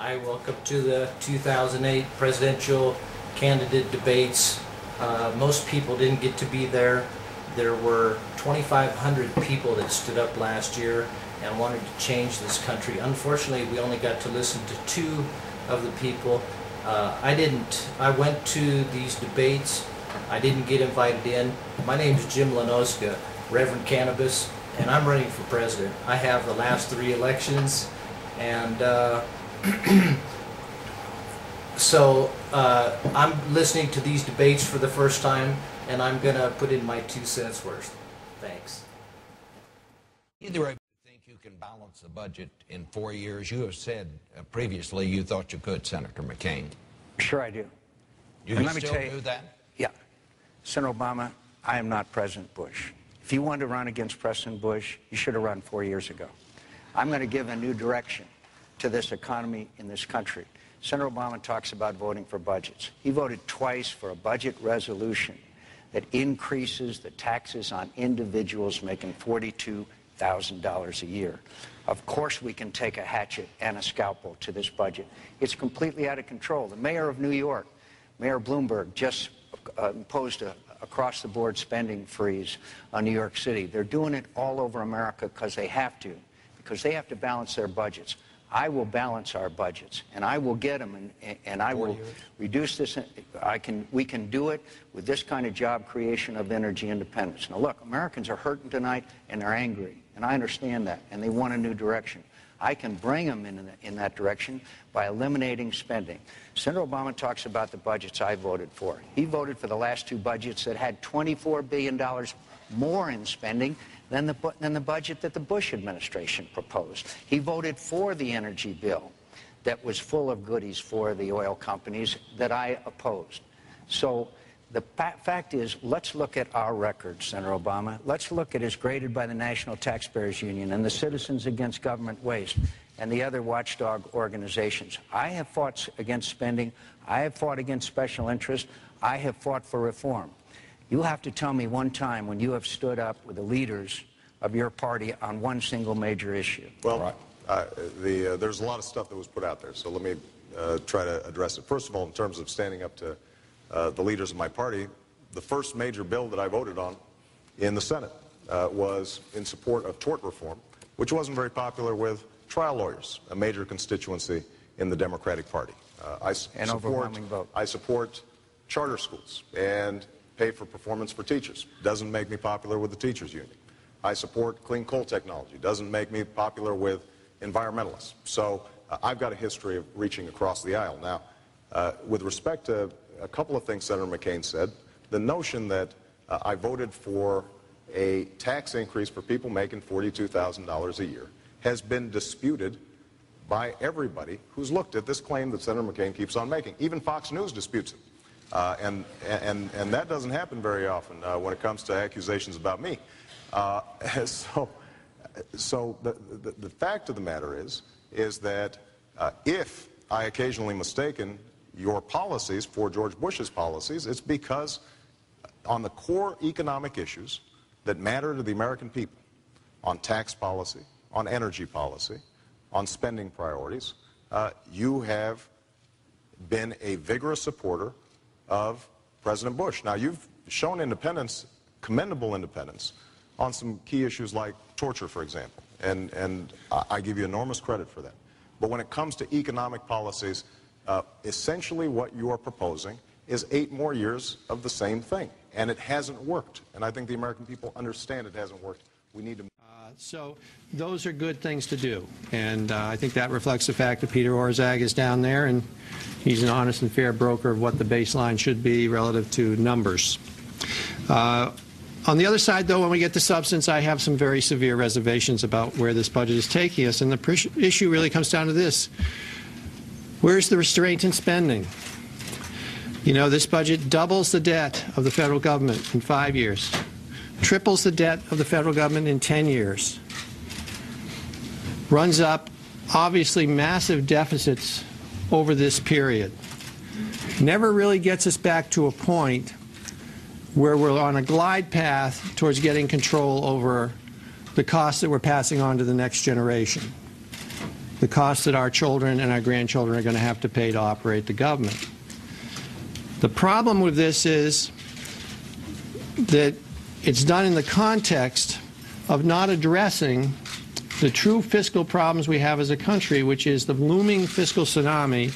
I welcome to the 2008 presidential candidate debates. Most people didn't get to be there. There were 2,500 people that stood up last year and wanted to change this country. Unfortunately, we only got to listen to 2 of the people. I didn't. I went to these debates. I didn't get invited in. My name is Jimlanosga, Rev Cannabis, and I'm running for president. I have the last 3 elections, and so I'm listening to these debates for the first time, and I'm going to put in my 2 cents worth. Thanks. Either of you think you can balance the budget in 4 years? You have said previously you thought you could, Senator McCain. Sure I do. You can still do that? Yeah. Senator Obama, I am not President Bush. If you wanted to run against President Bush, you should have run 4 years ago. I'm going to give a new direction to this economy in this country. Senator Obama talks about voting for budgets. He voted twice for a budget resolution that increases the taxes on individuals making $42,000 a year. Of course we can take a hatchet and a scalpel to this budget. It's completely out of control. The mayor of New York, Mayor Bloomberg, just imposed a across-the-board spending freeze on New York City. They're doing it all over America because they have to balance their budgets. I will balance our budgets, and I will get them, and I will reduce this. We can do it with this kind of job creation of energy independence. Now, look, Americans are hurting tonight, and they're angry, and I understand that, and they want a new direction. I can bring them in that direction by eliminating spending. Senator Obama talks about the budgets I voted for. He voted for the last 2 budgets that had $24 billion more in spending than the budget that the Bush administration proposed. He voted for the energy bill that was full of goodies for the oil companies that I opposed. So the fact is, let's look at our record, Senator Obama. Let's look at as graded by the National Taxpayers Union and the Citizens Against Government Waste and the other watchdog organizations. I have fought against spending. I have fought against special interest. I have fought for reform. You'll have to tell me one time when you have stood up with the leaders of your party on one single major issue. Well, there's a lot of stuff that was put out there, so let me try to address it. First of all, in terms of standing up to the leaders of my party, the first major bill that I voted on in the Senate was in support of tort reform, which wasn't very popular with trial lawyers, a major constituency in the Democratic Party. I support charter schools and pay for performance for teachers. Doesn't make me popular with the teachers union. I support clean coal technology. Doesn't make me popular with environmentalists. So I've got a history of reaching across the aisle. Now, with respect to a couple of things Senator McCain said, the notion that I voted for a tax increase for people making $42,000 a year has been disputed by everybody who's looked at this claim that Senator McCain keeps on making. Even Fox News disputes it. And that doesn't happen very often when it comes to accusations about me. So the fact of the matter is that if I occasionally mistaken your policies for George Bush's policies, it's because on the core economic issues that matter to the American people, on tax policy, on energy policy, on spending priorities, you have been a vigorous supporter of President Bush. Now, you've shown independence, commendable independence, on some key issues like torture, for example, and I give you enormous credit for that. But when it comes to economic policies, essentially what you are proposing is 8 more years of the same thing, and it hasn't worked. And I think the American people understand it hasn't worked. We need to... So those are good things to do, and I think that reflects the fact that Peter Orszag is down there, and he's an honest and fair broker of what the baseline should be relative to numbers. On the other side, though, when we get to substance, I have some very severe reservations about where this budget is taking us, and the issue really comes down to this. Where's the restraint in spending? You know, this budget doubles the debt of the federal government in 5 years, triples the debt of the federal government in 10 years, runs up obviously massive deficits over this period, never really gets us back to a point where we're on a glide path towards getting control over the costs that we're passing on to the next generation. the cost that our children and our grandchildren are going to have to pay to operate the government. The problem with this is that it's done in the context of not addressing the true fiscal problems we have as a country, which is the looming fiscal tsunami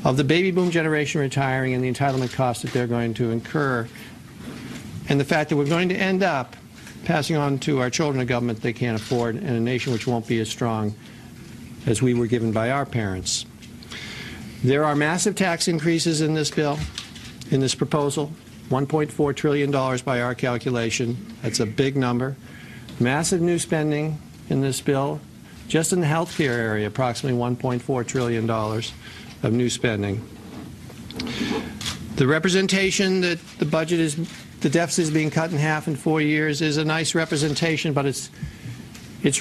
of the baby boom generation retiring and the entitlement costs that they're going to incur, and the fact that we're going to end up passing on to our children a government they can't afford and a nation which won't be as strong as we were given by our parents. There are massive tax increases in this bill, in this proposal, $1.4 trillion by our calculation. That's a big number. Massive new spending in this bill, just in the health care area, approximately $1.4 trillion of new spending. The representation that the budget is, the deficit is being cut in half in 4 years is a nice representation, but it's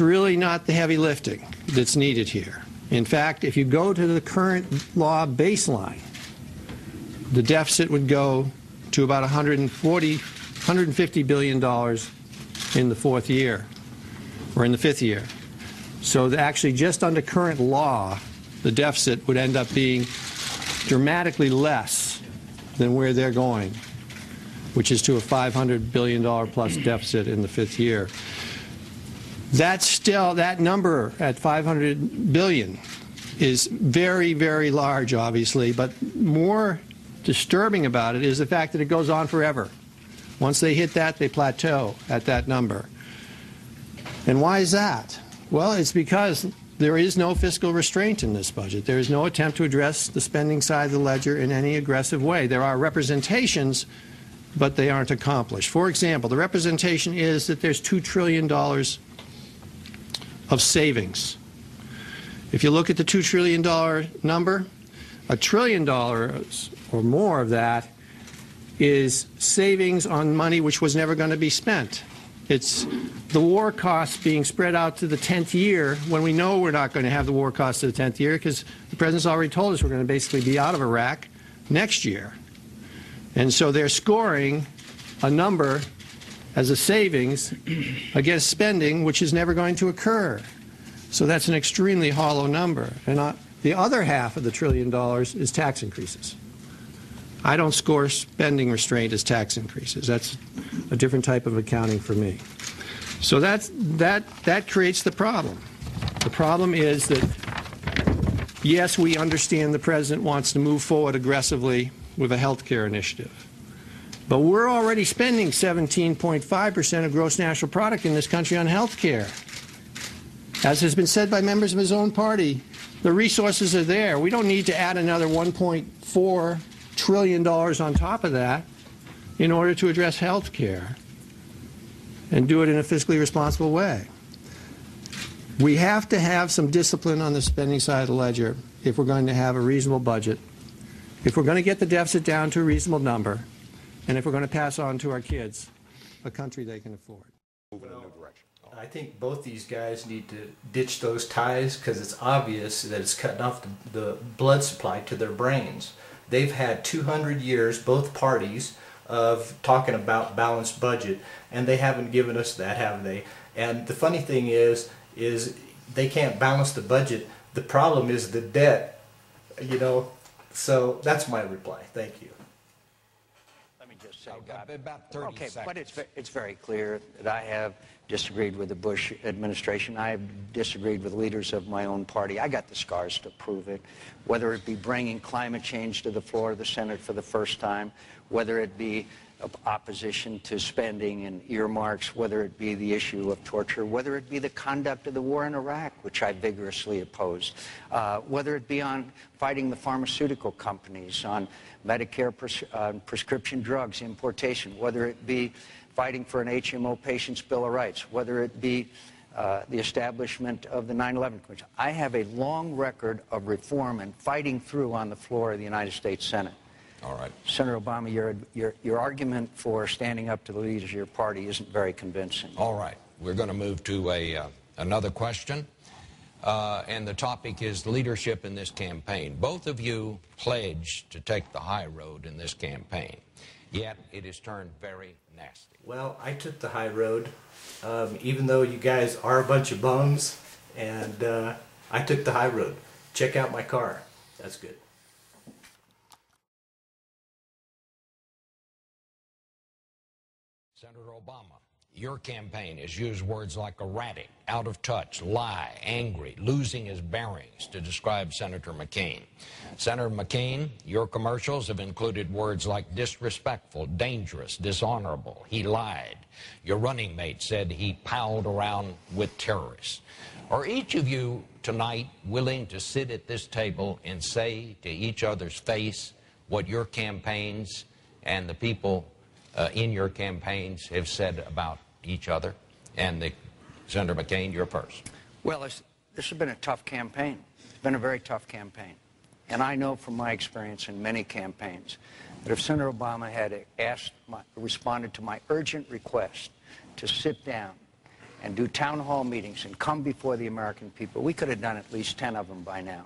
really not the heavy lifting that's needed here. In fact, if you go to the current law baseline, the deficit would go to about $150 billion in the fourth year, or in the fifth year. So actually, just under current law, the deficit would end up being dramatically less than where they're going, which is to a $500 billion plus deficit in the fifth year. That's still, that number at $500 billion is very, very large, obviously, but more disturbing about it is the fact that it goes on forever. Once they hit that, they plateau at that number. And why is that? Well, it's because there is no fiscal restraint in this budget. There is no attempt to address the spending side of the ledger in any aggressive way. There are representations, but they aren't accomplished. For example, the representation is that there's $2 trillion of savings. If you look at the $2 trillion number, $1 trillion or more of that is savings on money which was never going to be spent. It's the war costs being spread out to the 10th year when we know we're not going to have the war costs to the 10th year because the President's already told us we're going to basically be out of Iraq next year. And so they're scoring a number as a savings against spending which is never going to occur. So that's an extremely hollow number. And the other half of the $1 trillion is tax increases. I don't score spending restraint as tax increases. That's a different type of accounting for me. So that creates the problem. The problem is that, yes, we understand the President wants to move forward aggressively with a health care initiative. But we're already spending 17.5% of gross national product in this country on health care. As has been said by members of his own party, the resources are there. We don't need to add another $1.4 trillion on top of that in order to address health care and do it in a fiscally responsible way. We have to have some discipline on the spending side of the ledger if we're going to have a reasonable budget, if we're going to get the deficit down to a reasonable number, and if we're going to pass on to our kids a country they can afford. Move in a new direction. I think both these guys need to ditch those ties because it's obvious that it's cutting off the blood supply to their brains. They've had 200 years, both parties, of talking about balanced budget, and they haven't given us that, have they? And the funny thing is they can't balance the budget. The problem is the debt, you know. So that's my reply. Thank you. Let me just say, about 30 okay, seconds. but it's very clear that I have disagreed with the Bush administration. I have disagreed with leaders of my own party. I got the scars to prove it, whether it be bringing climate change to the floor of the Senate for the first time, whether it be opposition to spending and earmarks, whether it be the issue of torture, whether it be the conduct of the war in Iraq, which I vigorously opposed, whether it be on fighting the pharmaceutical companies, on Medicare prescription drugs importation, whether it be fighting for an HMO patient's Bill of Rights, whether it be the establishment of the 9/11 Commission. I have a long record of reform and fighting through on the floor of the United States Senate. All right. Senator Obama, your argument for standing up to the leaders of your party isn't very convincing. All right. We're going to move to another question. And the topic is leadership in this campaign. Both of you pledged to take the high road in this campaign, yet it has turned very nasty. Well, I took the high road, even though you guys are a bunch of bums, and I took the high road. Check out my car. That's good. Senator Obama, your campaign has used words like erratic, out of touch, lie, angry, losing his bearings to describe Senator McCain. Senator McCain, your commercials have included words like disrespectful, dangerous, dishonorable. He lied. Your running mate said he palled around with terrorists. Are each of you tonight willing to sit at this table and say to each other's face what your campaigns and the people in your campaigns have said about each other? And Senator McCain, you're first. Well, this has been a tough campaign. It's been a very tough campaign. And I know from my experience in many campaigns that if Senator Obama had responded to my urgent request to sit down and do town hall meetings and come before the American people, we could have done at least 10 of them by now.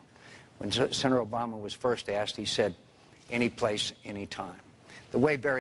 When Senator Obama was first asked, he said, any place, any time. The way Barry